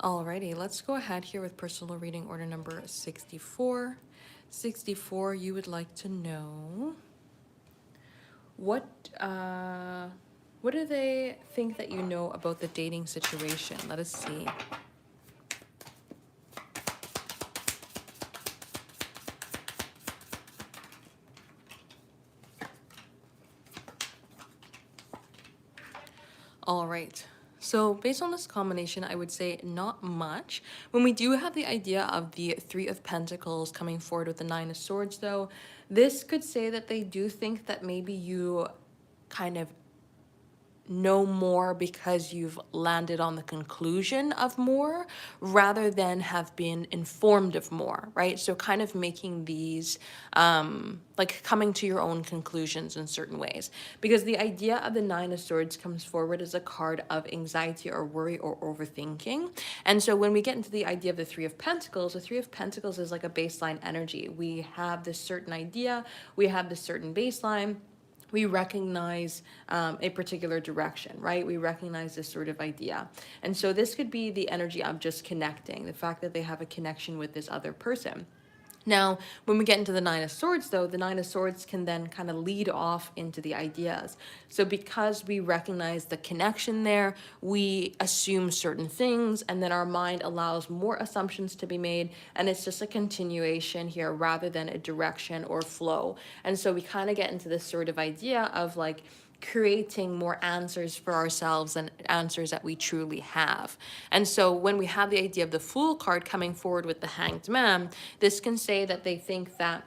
Alrighty, let's go ahead here with personal reading order number 64. 64, you would like to know what what do they think that you know about the dating situation? Let us see. All right. So based on this combination, I would say not much. When we do have the idea of the Three of Pentacles coming forward with the Nine of Swords, though, this could say that they do think that maybe you kind of know more because you've landed on the conclusion of more rather than have been informed of more, right? So kind of making these like coming to your own conclusions in certain ways, because the idea of the Nine of Swords comes forward as a card of anxiety or worry or overthinking. And so when we get into the idea of the Three of Pentacles, the Three of Pentacles is like a baseline energy. We have this certain idea, we have this certain baseline, we recognize a particular direction, right? We recognize this sort of idea. And so this could be the energy of just connecting, the fact that they have a connection with this other person. Now, when we get into the Nine of Swords, though, the Nine of Swords can then kind of lead off into the ideas. So because we recognize the connection there, we assume certain things, and then our mind allows more assumptions to be made, and it's just a continuation here rather than a direction or flow. And so we kind of get into this sort of idea of like, creating more answers for ourselves and answers that we truly have. And so when we have the idea of the Fool card coming forward with the Hanged Man, this can say that they think that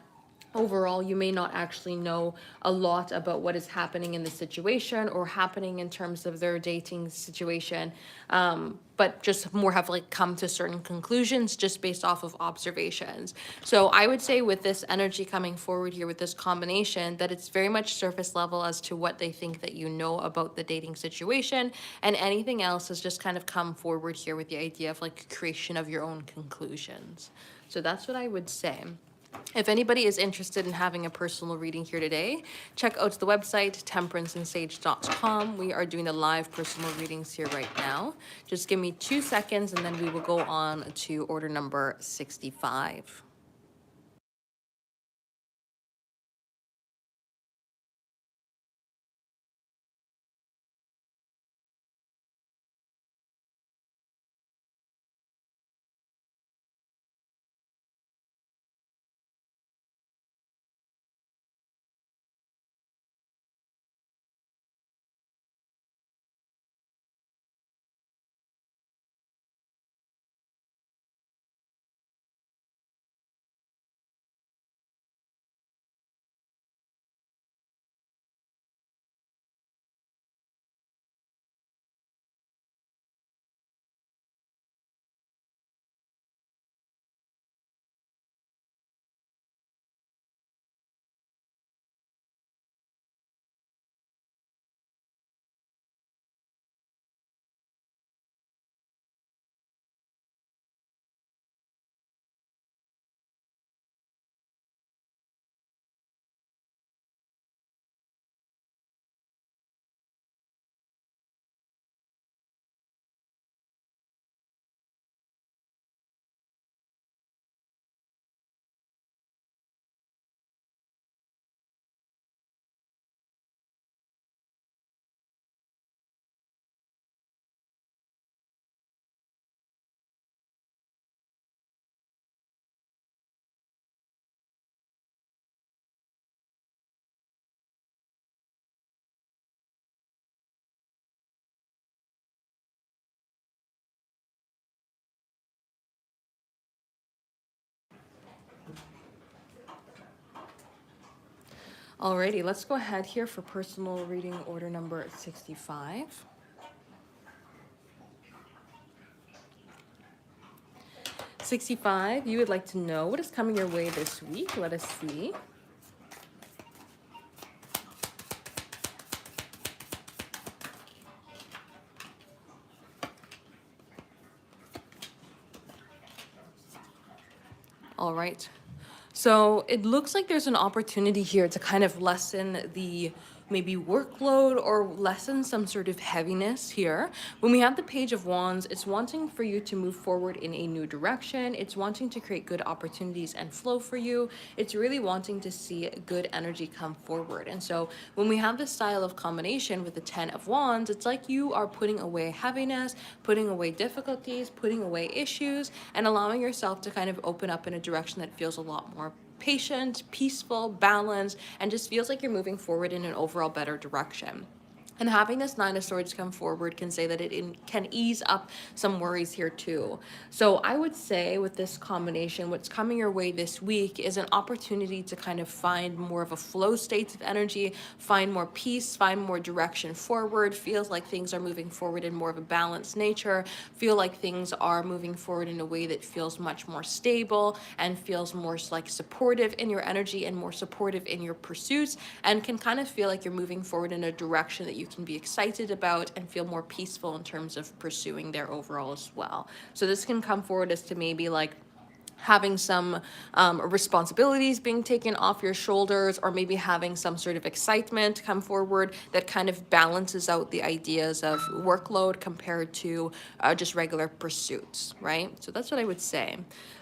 overall you may not actually know a lot about what is happening in the situation or happening in terms of their dating situation, but just more have like come to certain conclusions just based off of observations. So I would say with this energy coming forward here with this combination, that it's very much surface level as to what they think that you know about the dating situation, and anything else has just kind of come forward here with the idea of like creation of your own conclusions. So that's what I would say. If anybody is interested in having a personal reading here today, check out the website, temperanceandsage.com. We are doing the live personal readings here right now. Just give me 2 seconds and then we will go on to order number 65. Alrighty, let's go ahead here for personal reading order number 65. 65, you would like to know what is coming your way this week. Let us see. All right. So it looks like there's an opportunity here to kind of lessen the maybe workload or lessen some sort of heaviness here. When we have the Page of Wands, it's wanting for you to move forward in a new direction. It's wanting to create good opportunities and flow for you. It's really wanting to see good energy come forward. And so when we have this style of combination with the 10 of Wands, it's like you are putting away heaviness, putting away difficulties, putting away issues, and allowing yourself to kind of open up in a direction that feels a lot more patient, peaceful, balanced, and just feels like you're moving forward in an overall better direction. And having this Nine of Swords come forward can say that can ease up some worries here too. So I would say with this combination, what's coming your way this week is an opportunity to kind of find more of a flow state of energy, find more peace, find more direction forward, feels like things are moving forward in more of a balanced nature, feel like things are moving forward in a way that feels much more stable and feels more like supportive in your energy and more supportive in your pursuits, and can kind of feel like you're moving forward in a direction that you can be excited about and feel more peaceful in terms of pursuing there overall as well. So this can come forward as to maybe like having some responsibilities being taken off your shoulders, or maybe having some sort of excitement come forward that kind of balances out the ideas of workload compared to just regular pursuits, right? So that's what I would say.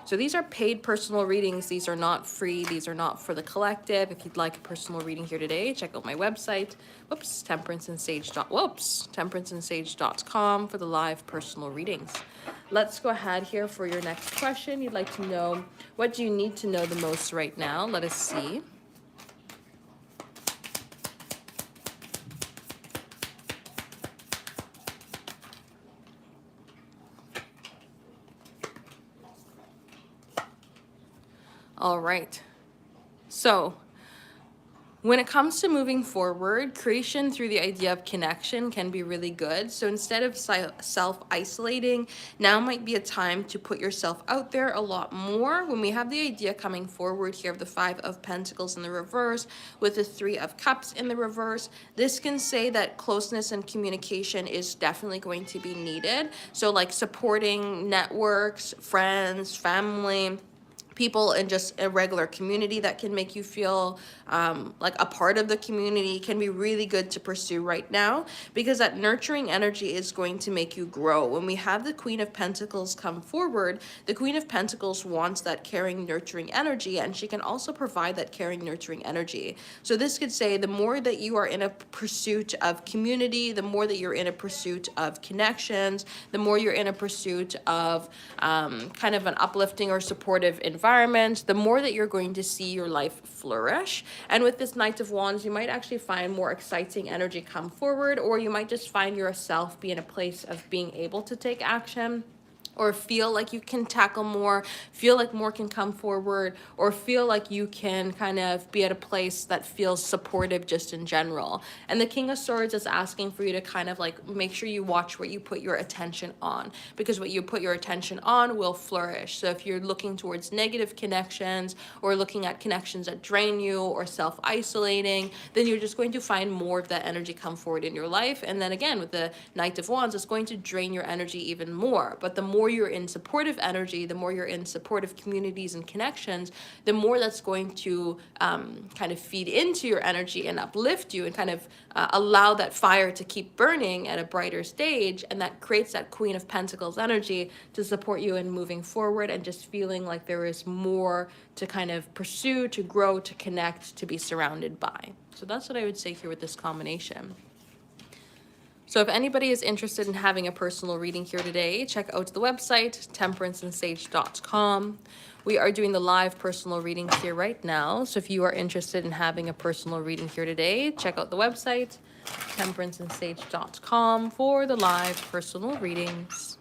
So these are paid personal readings. These are not free. These are not for the collective. If you'd like a personal reading here today, check out my website. Temperanceandsage.com for the live personal readings. Let's go ahead here for your next question. You'd like to know, what do you need to know the most right now? Let us see. All right. So when it comes to moving forward, creation through the idea of connection can be really good. So instead of self-isolating, now might be a time to put yourself out there a lot more. When we have the idea coming forward here of the Five of Pentacles in the reverse with the Three of Cups in the reverse, this can say that closeness and communication is definitely going to be needed. So like supporting networks, friends, family, people in just a regular community that can make you feel like a part of the community can be really good to pursue right now, because that nurturing energy is going to make you grow. When we have the Queen of Pentacles come forward, the Queen of Pentacles wants that caring, nurturing energy, and she can also provide that caring, nurturing energy. So this could say the more that you are in a pursuit of community, the more that you're in a pursuit of connections, the more you're in a pursuit of kind of an uplifting or supportive environment, the more that you're going to see your life flourish. And with this Knight of Wands, you might actually find more exciting energy come forward, or you might just find yourself be in a place of being able to take action, or feel like you can tackle more, feel like more can come forward, or feel like you can kind of be at a place that feels supportive just in general. And the King of Swords is asking for you to kind of like make sure you watch what you put your attention on, because what you put your attention on will flourish. So if you're looking towards negative connections, or looking at connections that drain you, or self-isolating, then you're just going to find more of that energy come forward in your life. And then again, with the Knight of Wands, it's going to drain your energy even more. But the more you're in supportive energy, the more you're in supportive communities and connections, the more that's going to kind of feed into your energy and uplift you, and kind of allow that fire to keep burning at a brighter stage. And that creates that Queen of Pentacles energy to support you in moving forward and just feeling like there is more to kind of pursue, to grow, to connect, to be surrounded by. So that's what I would say here with this combination. So if anybody is interested in having a personal reading here today, check out the website, temperanceandsage.com. We are doing the live personal readings here right now. So if you are interested in having a personal reading here today, check out the website, temperanceandsage.com, for the live personal readings.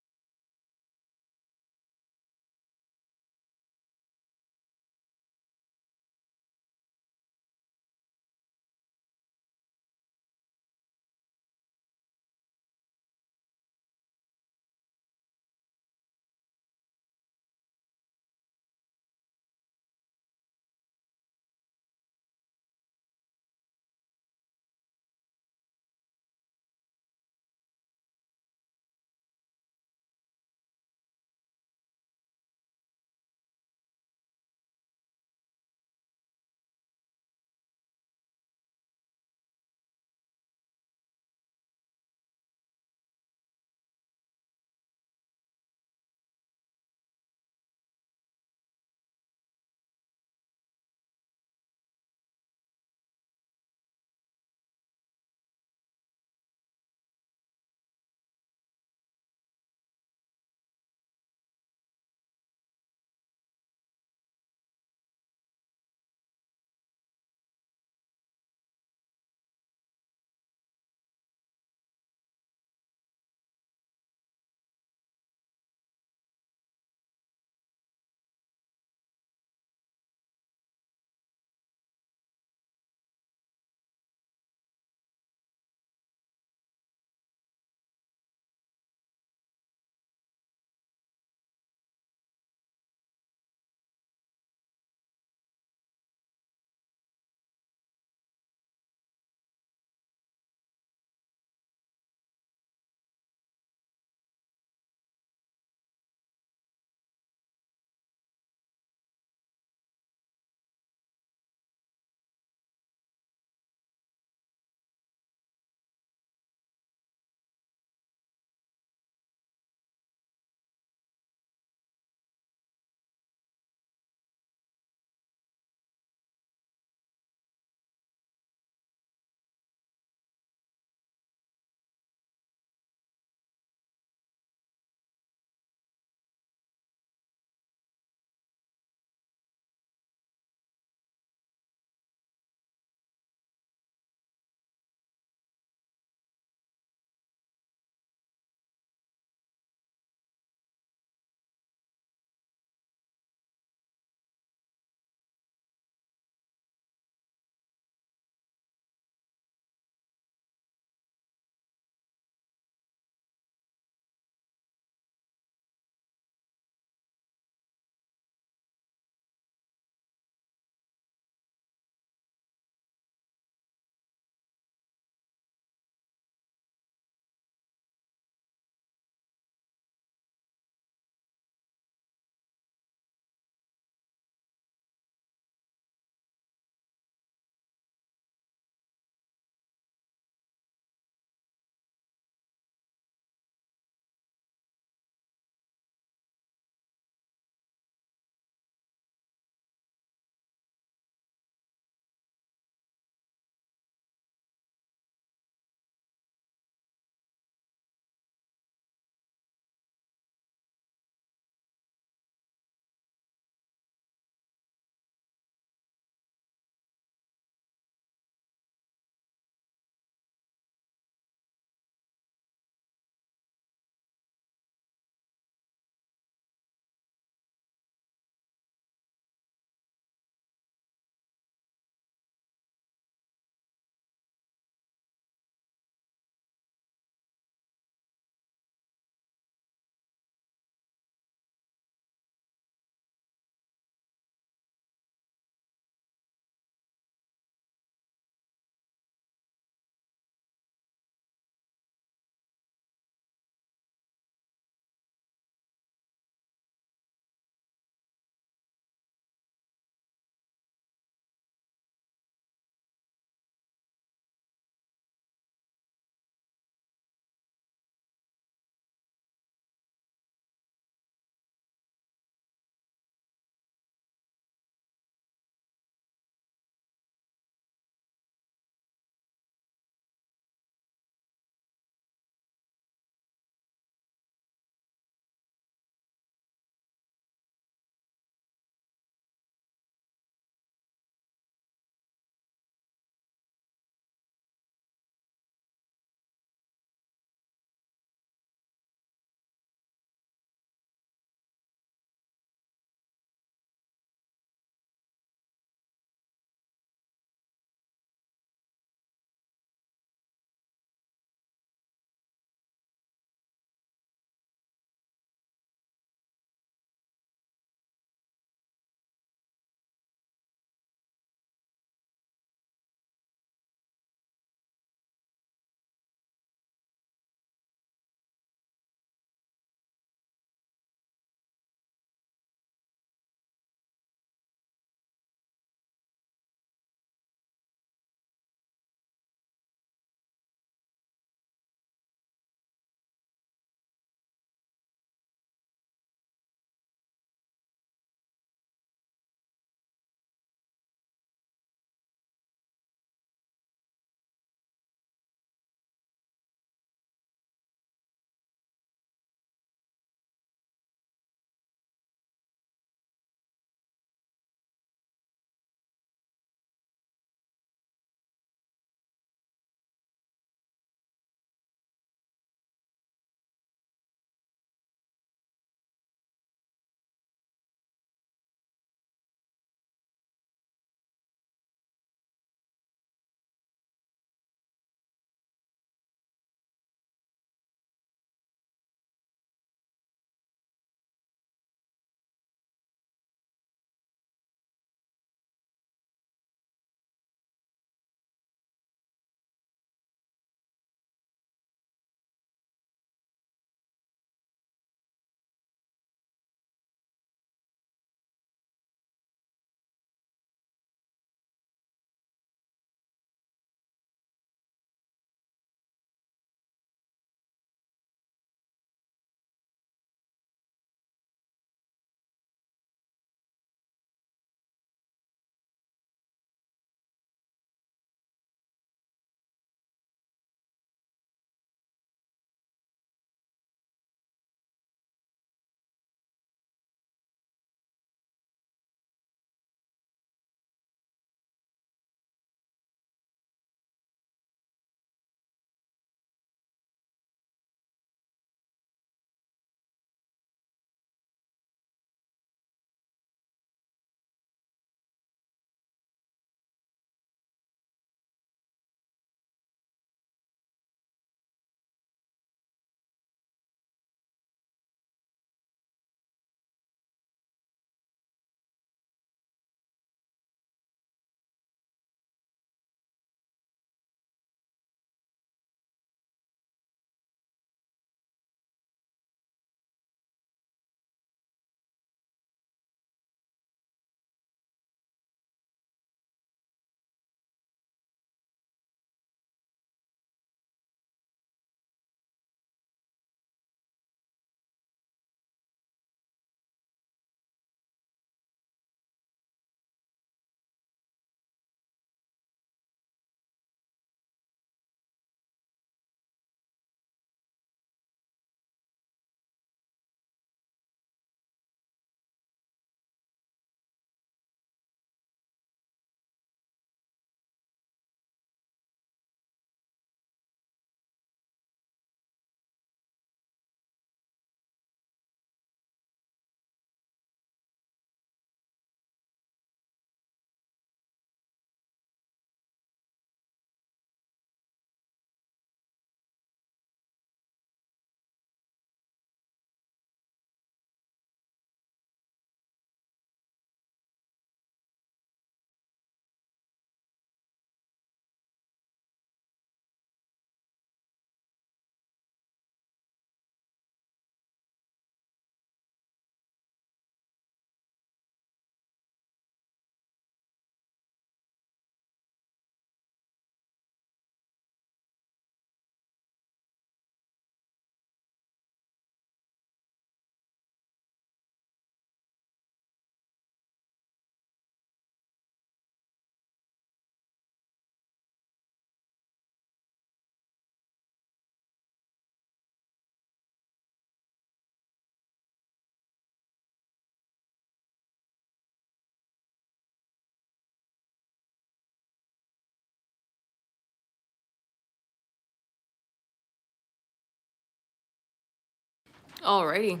Alrighty.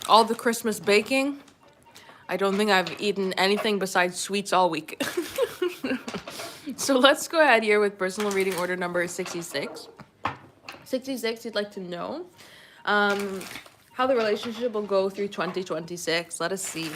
All the Christmas baking. I don't think I've eaten anything besides sweets all week. So let's go ahead here with personal reading order number 66. 66, you'd like to know how the relationship will go through 2026. Let us see.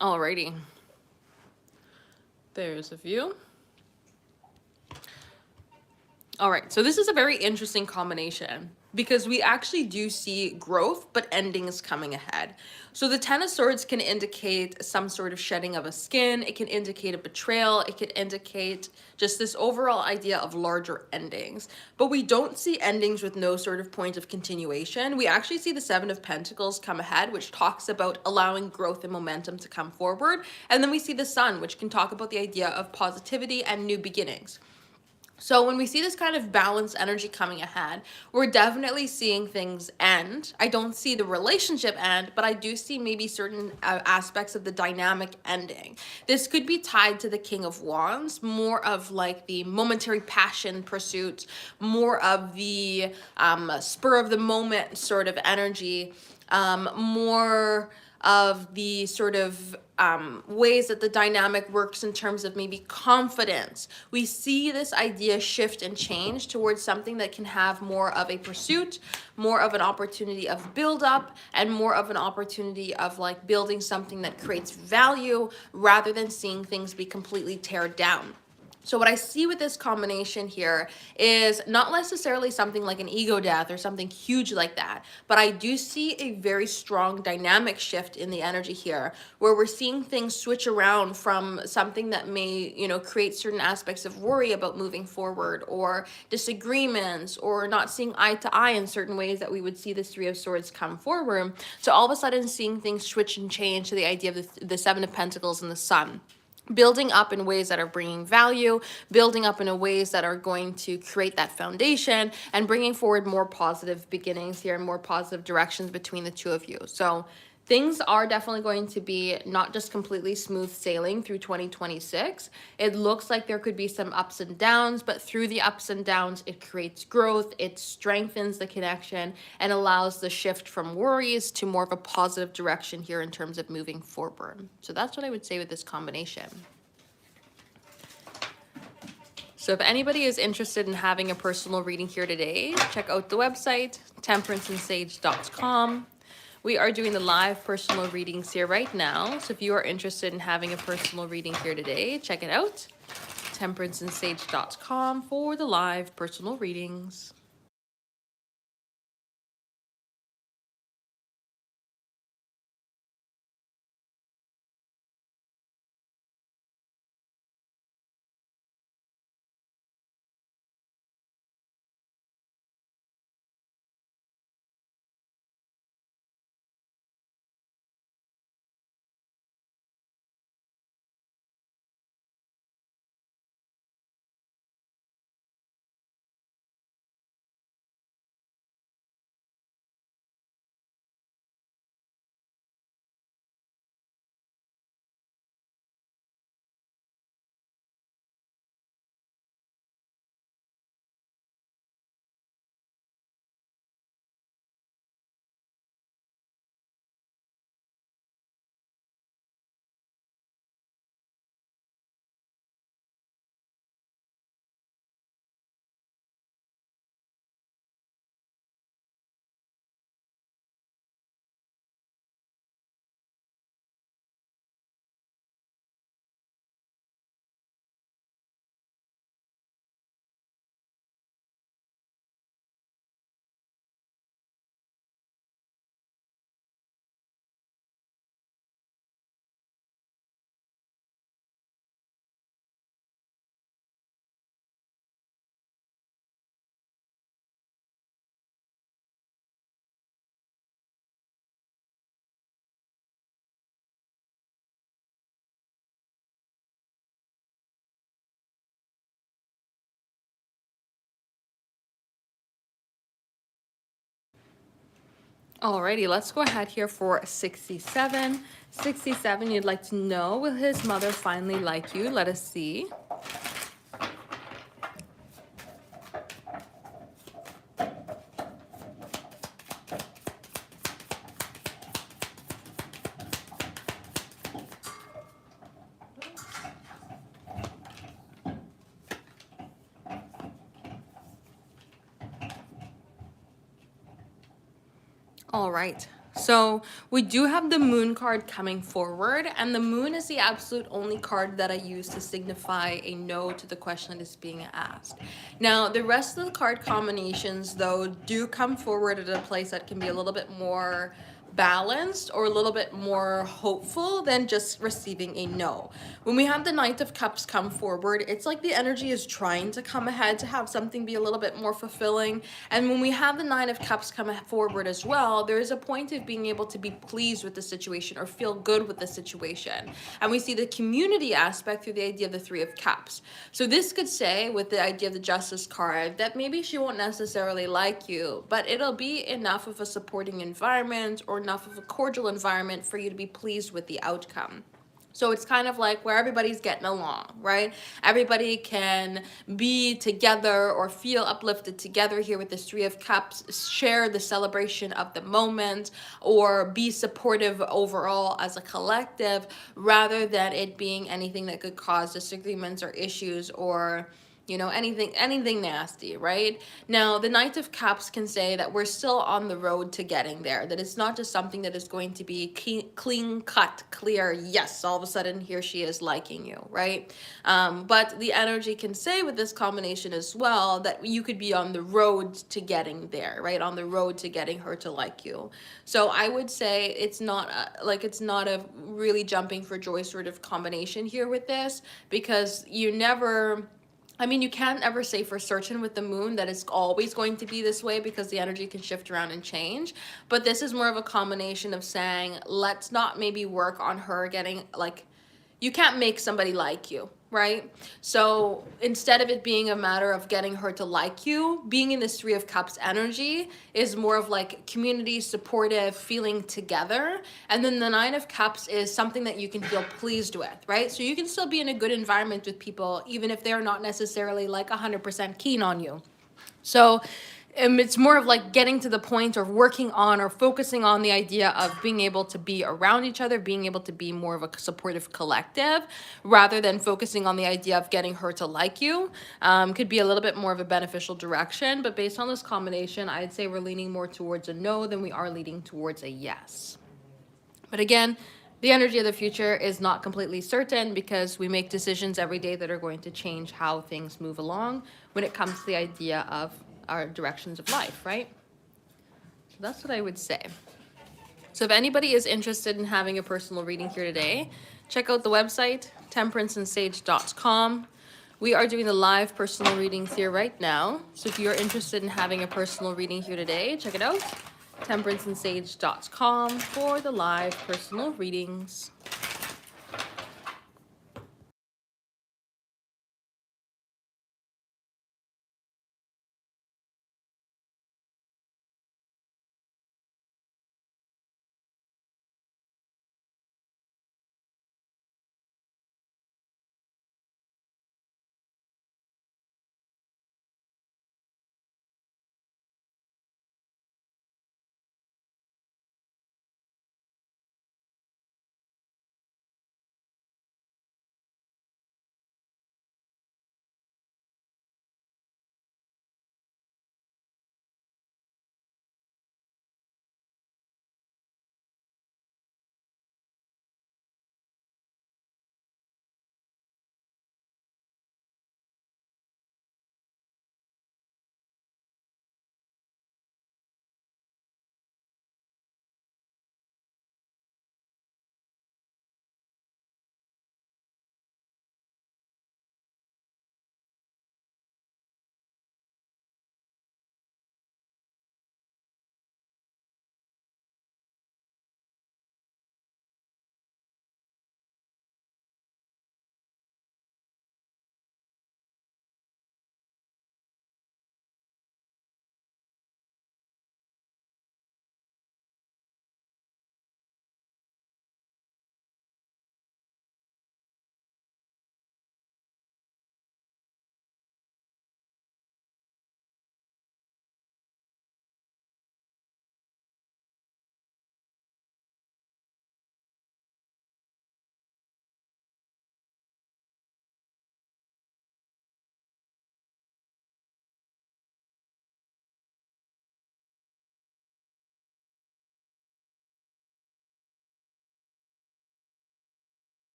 Alrighty. There's a few. All right, so this is a very interesting combination because we actually do see growth, but endings coming ahead. So the Ten of Swords can indicate some sort of shedding of a skin. It can indicate a betrayal. It could indicate just this overall idea of larger endings. But we don't see endings with no sort of point of continuation. We actually see the Seven of Pentacles come ahead, which talks about allowing growth and momentum to come forward. And then we see the Sun, which can talk about the idea of positivity and new beginnings. So when we see this kind of balanced energy coming ahead, we're definitely seeing things end. I don't see the relationship end, but I do see maybe certain aspects of the dynamic ending. This could be tied to the King of Wands, more of like the momentary passion pursuit, more of the spur of the moment sort of energy, more of the sort of ways that the dynamic works in terms of maybe confidence. We see this idea shift and change towards something that can have more of a pursuit, more of an opportunity of build up, and more of an opportunity of like building something that creates value rather than seeing things be completely teared down. So what I see with this combination here is not necessarily something like an ego death or something huge like that, but I do see a very strong dynamic shift in the energy here where we're seeing things switch around from something that may, create certain aspects of worry about moving forward or disagreements or not seeing eye to eye in certain ways that we would see the Three of Swords come forward. So all of a sudden seeing things switch and change to the idea of the Seven of Pentacles and the Sun. Building up in ways that are bringing value, building up in a ways that are going to create that foundation and bringing forward more positive beginnings here and more positive directions between the two of you. So things are definitely going to be not just completely smooth sailing through 2026. It looks like there could be some ups and downs, but through the ups and downs, it creates growth, it strengthens the connection, and allows the shift from worries to more of a positive direction here in terms of moving forward. So that's what I would say with this combination. So if anybody is interested in having a personal reading here today, check out the website, temperanceandsage.com. We are doing the live personal readings here right now. So if you are interested in having a personal reading here today, check it out, temperanceandsage.com for the live personal readings. Alrighty, let's go ahead here for 67. 67, you'd like to know, will his mother finally like you? Let us see. All right. So we do have the moon card coming forward, and the moon is the absolute only card that I use to signify a no to the question that is being asked. Now, the rest of the card combinations, though, do come forward at a place that can be a little bit more balanced or a little bit more hopeful than just receiving a no. When we have the Knight of Cups come forward, it's like the energy is trying to come ahead to have something be a little bit more fulfilling. And when we have the Nine of Cups come forward as well, there is a point of being able to be pleased with the situation or feel good with the situation. And we see the community aspect through the idea of the Three of Cups. So this could say, with the idea of the Justice card, that maybe she won't necessarily like you, but it'll be enough of a supporting environment or enough of a cordial environment for you to be pleased with the outcome. So it's kind of like where everybody's getting along, right? Everybody can be together or feel uplifted together here with this Three of Cups, share the celebration of the moment, or be supportive overall as a collective, rather than it being anything that could cause disagreements or issues or anything nasty, right? Now the Knight of Cups can say that we're still on the road to getting there, that it's not just something that is going to be clean cut, clear, yes, all of a sudden here she is liking you, right? But the energy can say with this combination as well that you could be on the road to getting there, right? On the road to getting her to like you. So I would say it's not it's not a really jumping for joy sort of combination here with this, because you can't ever say for certain with the moon that it's always going to be this way, because the energy can shift around and change. But this is more of a combination of saying, let's not maybe work on her getting, you can't make somebody like you, right? So instead of it being a matter of getting her to like you, being in this Three of Cups energy is more of like community, supportive, feeling together. And then the Nine of Cups is something that you can feel pleased with, right? So you can still be in a good environment with people, even if they're not necessarily like 100% keen on you. So it's more of like getting to the point or working on or focusing on the idea of being able to be around each other, being able to be more of a supportive collective, rather than focusing on the idea of getting her to like you. Could be a little bit more of a beneficial direction, but based on this combination, I'd say we're leaning more towards a no than we are leaning towards a yes. But again, the energy of the future is not completely certain, because we make decisions every day that are going to change how things move along when it comes to the idea of our directions of life, right? So that's what I would say. So if anybody is interested in having a personal reading here today, check out the website, temperanceandsage.com. We are doing the live personal readings here right now. So if you're interested in having a personal reading here today, check it out, temperanceandsage.com, for the live personal readings.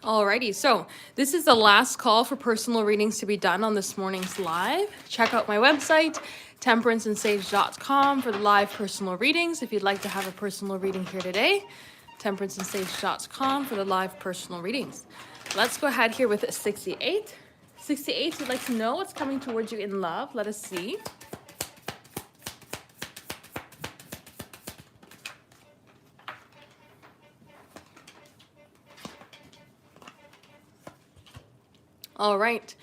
Alrighty, so this is the last call for personal readings to be done on this morning's live. Check out my website, temperanceandsage.com, for the live personal readings. If you'd like to have a personal reading here today, temperanceandsage.com for the live personal readings. Let's go ahead here with 68. 68, you'd like to know what's coming towards you in love. Let us see. All right.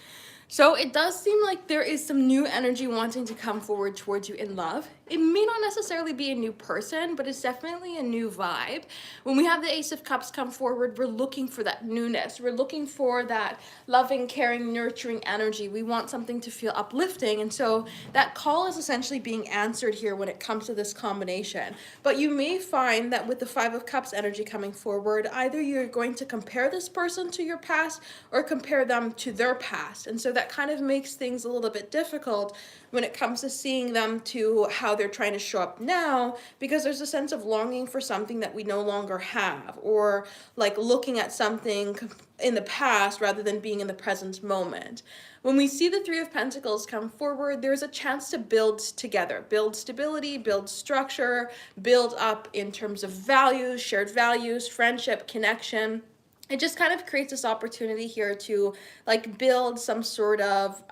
So it does seem like there is some new energy wanting to come forward towards you in love. It may not necessarily be a new person, but it's definitely a new vibe. When we have the Ace of Cups come forward, we're looking for that newness. We're looking for that loving, caring, nurturing energy. We want something to feel uplifting. And so that call is essentially being answered here when it comes to this combination. But you may find that with the Five of Cups energy coming forward, either you're going to compare this person to your past or compare them to their past. And so that kind of makes things a little bit difficult when it comes to seeing them to how they're trying to show up now, because there's a sense of longing for something that we no longer have, or like looking at something in the past rather than being in the present moment. When we see the Three of Pentacles come forward, there's a chance to build together, build stability, build structure, build up in terms of values, shared values, friendship, connection. It just kind of creates this opportunity here to like build some sort of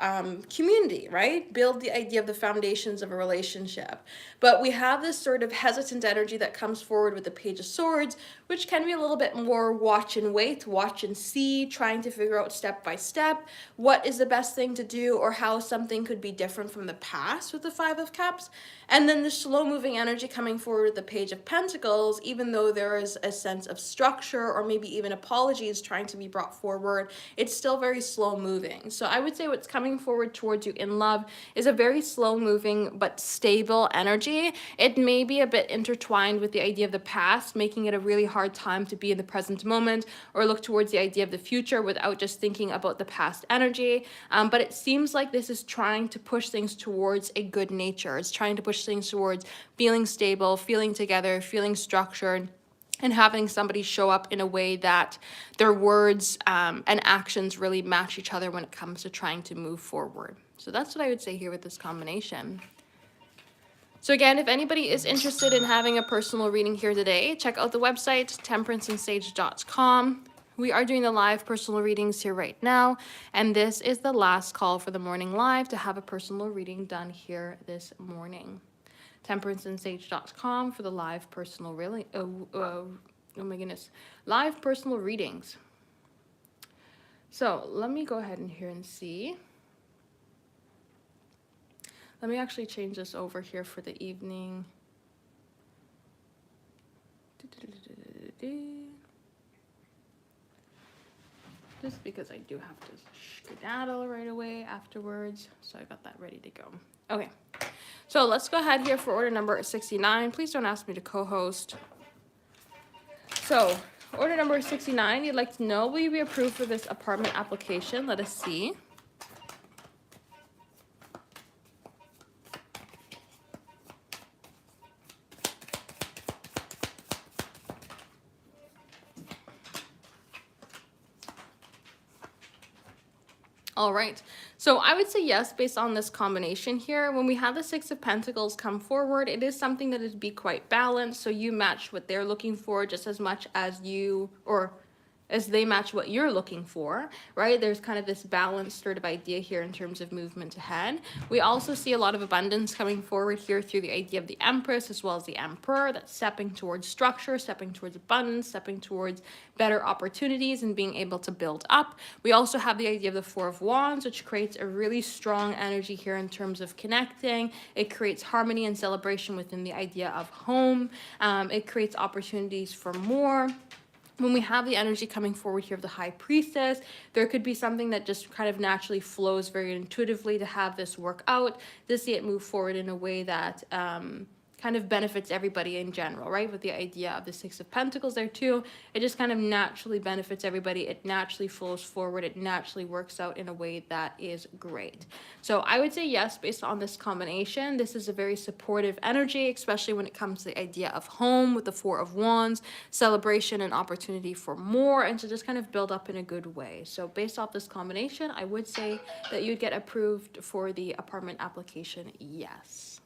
community, right? Build the idea of the foundations of a relationship. But we have this sort of hesitant energy that comes forward with the Page of Swords, which can be a little bit more watch and wait, watch and see, trying to figure out step by step what is the best thing to do or how something could be different from the past with the Five of Cups. And then the slow moving energy coming forward with the Page of Pentacles, even though there is a sense of structure or maybe even apologies trying to be brought forward, it's still very slow moving. So I would say what's coming forward towards you in love is a very slow moving but stable energy. It may be a bit intertwined with the idea of the past, making it a really hard time to be in the present moment or look towards the idea of the future without just thinking about the past energy. But it seems like this is trying to push things towards a good nature. It's trying to push things towards feeling stable, feeling together, feeling structured, and having somebody show up in a way that their words and actions really match each other when it comes to trying to move forward. So that's what I would say here with this combination. So again, if anybody is interested in having a personal reading here today, check out the website, temperanceandsage.com. We are doing the live personal readings here right now, and this is the last call for the morning live to have a personal reading done here this morning. temperanceandsage.com for the live personal really oh my goodness, live personal readings. So let me go ahead and here and see. Let me actually change this over here for the evening. Just because I do have to skedaddle right away afterwards, so I got that ready to go. Okay, so let's go ahead here for order number 69. Please don't ask me to co-host. So order number 69, you'd like to know, will you be approved for this apartment application? Let us see. All right, so I would say yes, based on this combination here. When we have the Six of Pentacles come forward, it is something that would be quite balanced. So you match what they're looking for just as much as you, or as they match what you're looking for, right? There's kind of this balanced sort of idea here in terms of movement ahead. We also see a lot of abundance coming forward here through the idea of the Empress as well as the Emperor, that's stepping towards structure, stepping towards abundance, stepping towards better opportunities and being able to build up. We also have the idea of the Four of Wands, which creates a really strong energy here in terms of connecting. It creates harmony and celebration within the idea of home. It creates opportunities for more. When we have the energy coming forward here of the High Priestess, there could be something that just kind of naturally flows very intuitively to have this work out, to see it move forward in a way that kind kind of benefits everybody in general, right? With the idea of the Six of Pentacles there too, it just kind of naturally benefits everybody. It naturally flows forward. It naturally works out in a way that is great. So I would say yes, based on this combination, this is a very supportive energy, especially when it comes to the idea of home with the Four of Wands, celebration and opportunity for more, and to just kind of build up in a good way. So based off this combination, I would say that you'd get approved for the apartment application, yes.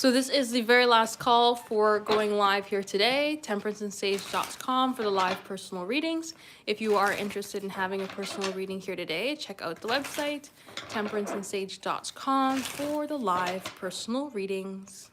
So this is the very last call for going live here today, temperanceandsage.com for the live personal readings. If you are interested in having a personal reading here today, check out the website, temperanceandsage.com for the live personal readings.